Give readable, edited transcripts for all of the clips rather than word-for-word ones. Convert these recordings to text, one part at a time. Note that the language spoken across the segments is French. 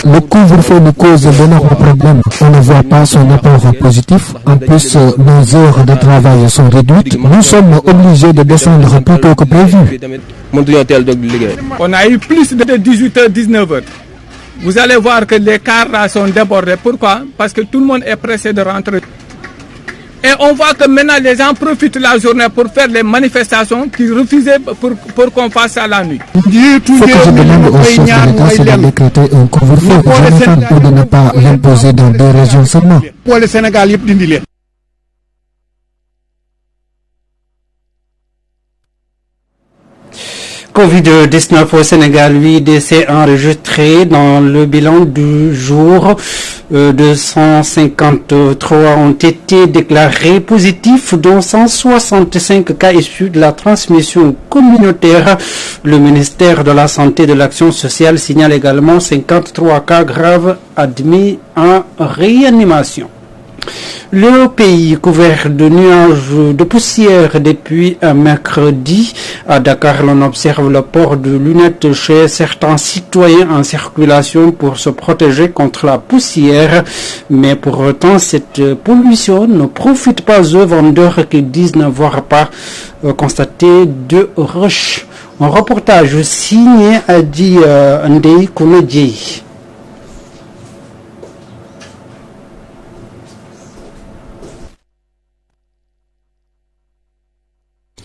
Le couvre-feu nous cause d'énormes problèmes. On ne voit pas son apport positif. En plus, nos heures de travail sont réduites. Nous sommes obligés de descendre plus tôt que prévu. On a eu plus de 18h, 19h. Vous allez voir que les cars là sont débordés. Pourquoi? Parce que tout le monde est pressé de rentrer. Et on voit que maintenant les gens profitent de la journée pour faire les manifestations qui refusaient pour qu'on fasse ça la nuit. Ce que je demande au chef de l'État, c'est de décréter un couvre-feu. Je n'attends de ne pas l'imposer dans 2 régions seulement. Covid-19 au Sénégal, 8 décès enregistrés dans le bilan du jour. 253 ont été déclarés positifs, dont 165 cas issus de la transmission communautaire. Le ministère de la Santé et de l'Action sociale signale également 53 cas graves admis en réanimation. Le pays couvert de nuages de poussière depuis un mercredi. À Dakar, l'on observe le port de lunettes chez certains citoyens en circulation pour se protéger contre la poussière. Mais pour autant, cette pollution ne profite pas aux vendeurs qui disent n'avoir pas constaté de rush. Un reportage signé Adi Ndei Kounadjei.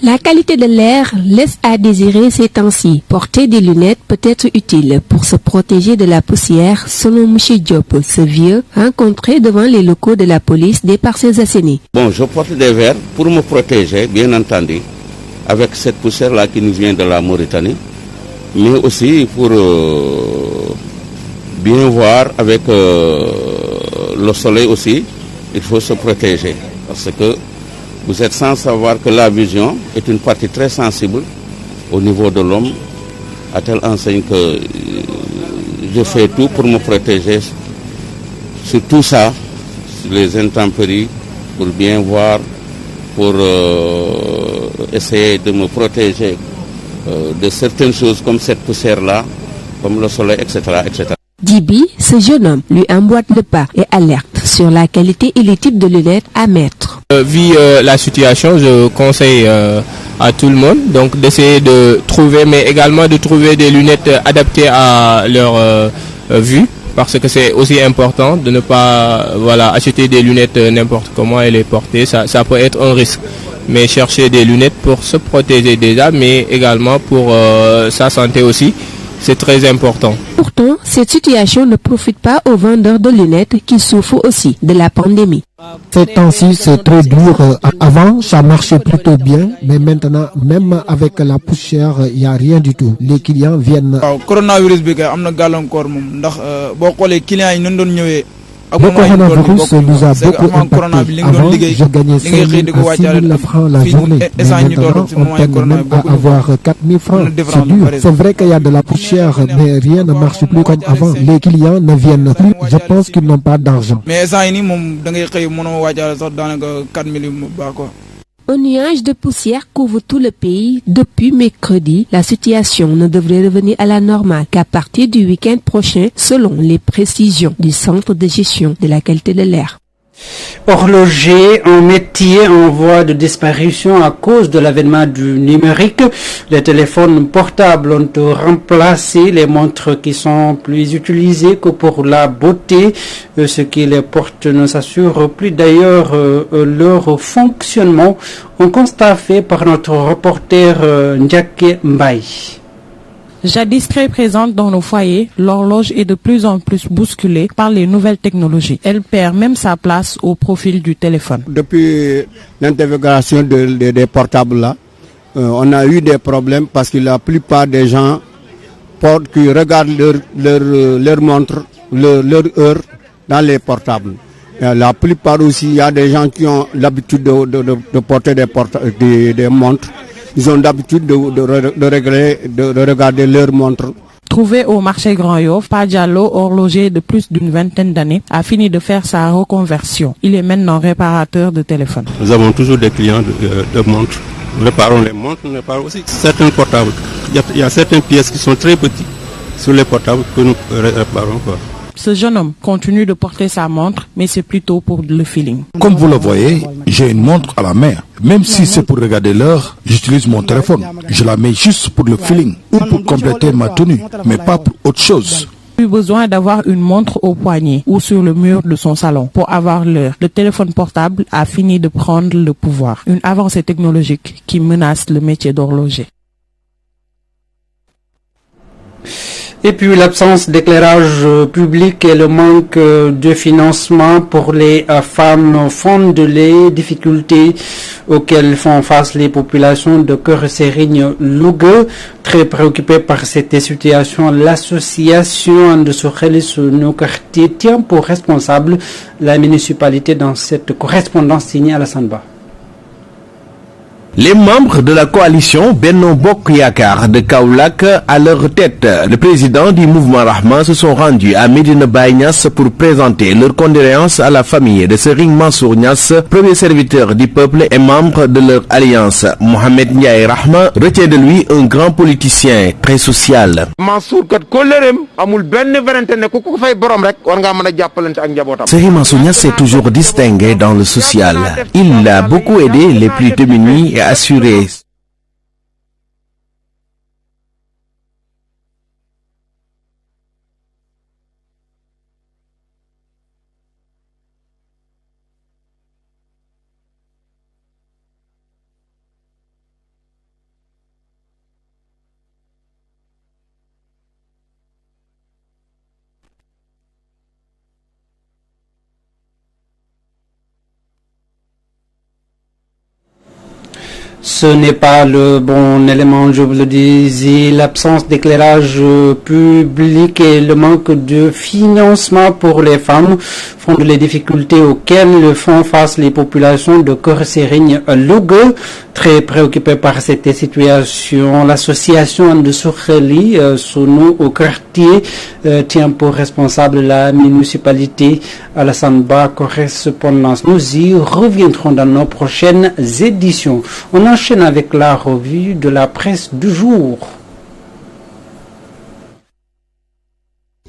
La qualité de l'air laisse à désirer ces temps-ci. Porter des lunettes peut être utile pour se protéger de la poussière, selon M. Diop, ce vieux, rencontré devant les locaux de la police des Parcelles Assainies. Bon, je porte des verres pour me protéger, bien entendu, avec cette poussière-là qui nous vient de la Mauritanie, mais aussi pour bien voir avec le soleil aussi, il faut se protéger, parce que vous êtes sans savoir que la vision est une partie très sensible au niveau de l'homme, à telle enseigne que je fais tout pour me protéger sur tout ça, sur les intempéries, pour bien voir, pour essayer de me protéger de certaines choses comme cette poussière-là, comme le soleil, etc., etc. Dibi, ce jeune homme, lui emboîte le pas et alerte sur la qualité et les types de lunettes à mettre. Vu la situation, je conseille à tout le monde donc d'essayer de trouver, mais également de trouver des lunettes adaptées à leur vue, parce que c'est aussi important de ne pas acheter des lunettes n'importe comment et les porter, ça peut être un risque. Mais chercher des lunettes pour se protéger déjà, mais également pour sa santé aussi. C'est très important. Pourtant, cette situation ne profite pas aux vendeurs de lunettes qui souffrent aussi de la pandémie. Ces temps-ci, c'est très dur. Avant, ça marchait plutôt bien, mais maintenant, même avec la poussière, il n'y a rien du tout. Les clients viennent. Le coronavirus nous a beaucoup impacté. Avant, je gagnais 5 000 à 6 000 francs la journée. Mais maintenant, on peine même à avoir 4 000 francs. C'est dur. C'est vrai qu'il y a de la poussière, mais rien ne marche plus comme avant. Les clients ne viennent plus. Je pense qu'ils n'ont pas d'argent. Un nuage de poussière couvre tout le pays depuis mercredi. La situation ne devrait revenir à la normale qu'à partir du week-end prochain, selon les précisions du Centre de gestion de la qualité de l'air. Horloger, un métier en voie de disparition à cause de l'avènement du numérique. Les téléphones portables ont remplacé les montres qui sont plus utilisées que pour la beauté. Ce qui les porte ne s'assure plus d'ailleurs leur fonctionnement. Un constat fait par notre reporter Ndiake Mbaye. Jadis très présente dans nos foyers, l'horloge est de plus en plus bousculée par les nouvelles technologies. Elle perd même sa place au profil du téléphone. Depuis l'intégration des portables là, on a eu des problèmes parce que la plupart des gens qui regardent leur montre, leur heure dans les portables. Et la plupart aussi, il y a des gens qui ont l'habitude de porter des montres. Ils ont l'habitude de regarder leur montre. Trouvé au marché Grand Yoff, Padjalo, horloger de plus d'une vingtaine d'années, a fini de faire sa reconversion. Il est maintenant réparateur de téléphone. Nous avons toujours des clients de montres réparons les montres, nous réparons aussi certains portables. Il y a certaines pièces qui sont très petites sur les portables que nous réparons, quoi. Ce jeune homme continue de porter sa montre, mais c'est plutôt pour le feeling. Comme vous le voyez, j'ai une montre à la main. Même si c'est pour regarder l'heure, j'utilise mon téléphone. Je la mets juste pour le feeling ou pour compléter ma tenue, mais pas pour autre chose. Plus besoin d'avoir une montre au poignet ou sur le mur de son salon pour avoir l'heure. Le téléphone portable a fini de prendre le pouvoir. Une avancée technologique qui menace le métier d'horloger. Et puis l'absence d'éclairage public et le manque de financement pour les femmes fondent les difficultés auxquelles font face les populations de Keur-Serigne-Louga. Très préoccupée par cette situation, l'association de nos quartiers tient pour responsable la municipalité dans cette correspondance signée à la Sanba. Les membres de la coalition Benno Bokk Yakaar de Kaolack, à leur tête, le président du mouvement Rahma, se sont rendus à Médina Baye Niass pour présenter leurs condoléances à la famille de Serigne Mansour Niass, premier serviteur du peuple et membre de leur alliance. Mohamed Ndiaye Rahma retient de lui un grand politicien très social. Serigne Mansour Niass s'est toujours distingué dans le social. Il a beaucoup aidé les plus démunis et assuré Ce n'est pas le bon élément, je vous le disais. L'absence d'éclairage public et le manque de financement pour les femmes font les difficultés auxquelles font face les populations de Keur-Serigne-Louga. Très préoccupée par cette situation, l'association de Soureli, Sono au quartier, tient pour responsable la municipalité. Alassane Ba, correspondance. Nous y reviendrons dans nos prochaines éditions. On enchaîne avec la revue de la presse du jour.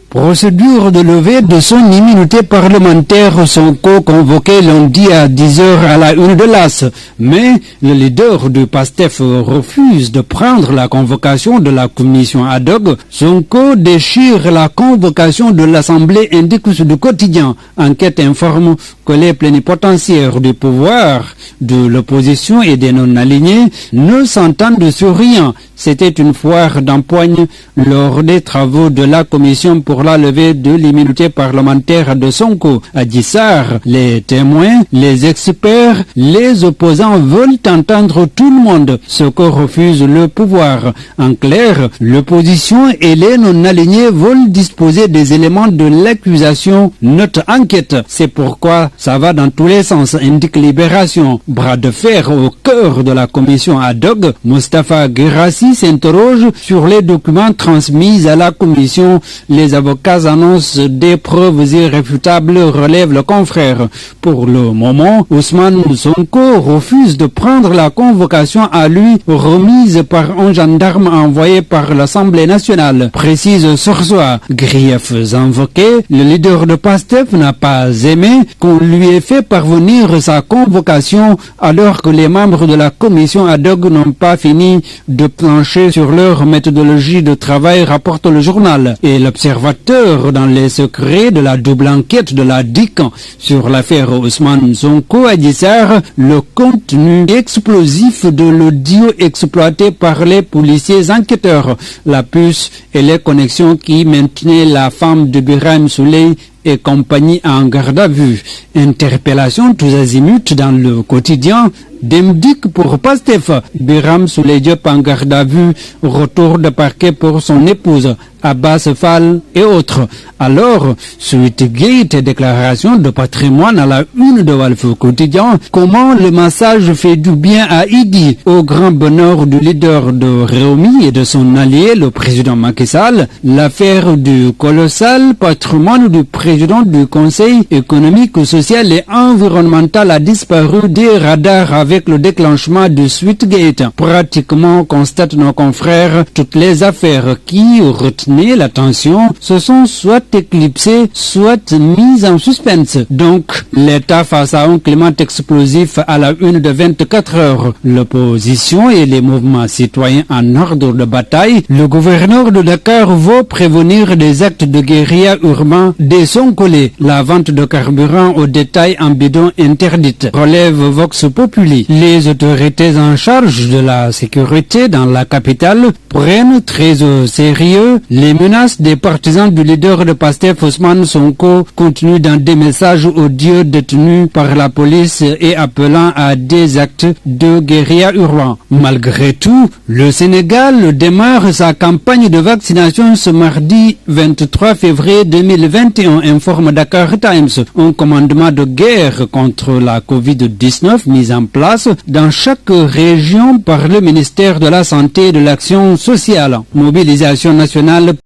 Procédure de levée de son immunité parlementaire, Sonko convoqué lundi à 10h à la une de l'AS. Mais le leader du PASTEF refuse de prendre la convocation de la commission ad hoc. Sonko déchire la convocation de l'Assemblée, indique du quotidien. Enquête informe que les plénipotentiaires du pouvoir, de l'opposition et des non-alignés ne s'entendent sur rien. C'était une foire d'empoigne lors des travaux de la commission pour la levée de l'immunité parlementaire de Sonko. À Dissar, les témoins, les experts, les opposants veulent entendre tout le monde, ce que refuse le pouvoir. En clair, l'opposition et les non-alignés veulent disposer des éléments de l'accusation. Note enquête. C'est pourquoi ça va dans tous les sens, indique Libération. Bras de fer au cœur de la commission ad hoc. Moustapha Guirassy s'interroge sur les documents transmis à la commission. Les avocats annoncent des preuves irréfutables, relève le confrère. Pour le moment, Ousmane Sonko refuse de prendre la convocation à lui remise par un gendarme envoyé par l'Assemblée nationale. Précise Soursois. Griefs invoqués, le leader de PASTEF n'a pas aimé qu'on lui ait fait parvenir sa convocation alors que les membres de la commission ad hoc n'ont pas fini de plancher sur leur méthodologie de travail, rapporte le journal. Et l'observateur dans les secrets de la double enquête de la DIC sur l'affaire Ousmane Sonko à Dissar, le contenu explosif de l'audio exploité par les policiers enquêteurs, la puce et les connexions qui maintenaient la femme de Birahim Souley et compagnie en garde à vue. Interpellation tous azimuts dans le quotidien. Demdik pour PASTEF. Birahim Souley Diop en garde à vue. Retour de parquet pour son épouse Abbas Fall et autres. Alors, suite gate et déclaration de patrimoine à la une de Walf Quotidien, comment le massage fait du bien à Idi, au grand bonheur du leader de Rewmi et de son allié, le président Macky Sall, l'affaire du colossal patrimoine du président du Conseil économique, social et environnemental a disparu des radars avec avec le déclenchement du Sweetgate. Pratiquement, constatent nos confrères, toutes les affaires qui retenaient l'attention se sont soit éclipsées, soit mises en suspense. Donc, l'État face à un climat explosif à la une de 24 heures. L'opposition et les mouvements citoyens en ordre de bataille. Le gouverneur de Dakar veut prévenir des actes de guérilla urbains des son collés. La vente de carburant au détail en bidon interdite. Relève Vox Populi. Les autorités en charge de la sécurité dans la capitale prennent très au sérieux les menaces des partisans du leader de Pastef Ousmane Sonko contenus dans des messages audio détenus par la police et appelant à des actes de guérilla urbain. Malgré tout, le Sénégal démarre sa campagne de vaccination ce mardi 23 février 2021, informe Dakar Times. Un commandement de guerre contre la Covid-19 mis en place dans chaque région par le ministère de la Santé et de l'Action sociale. Mobilisation nationale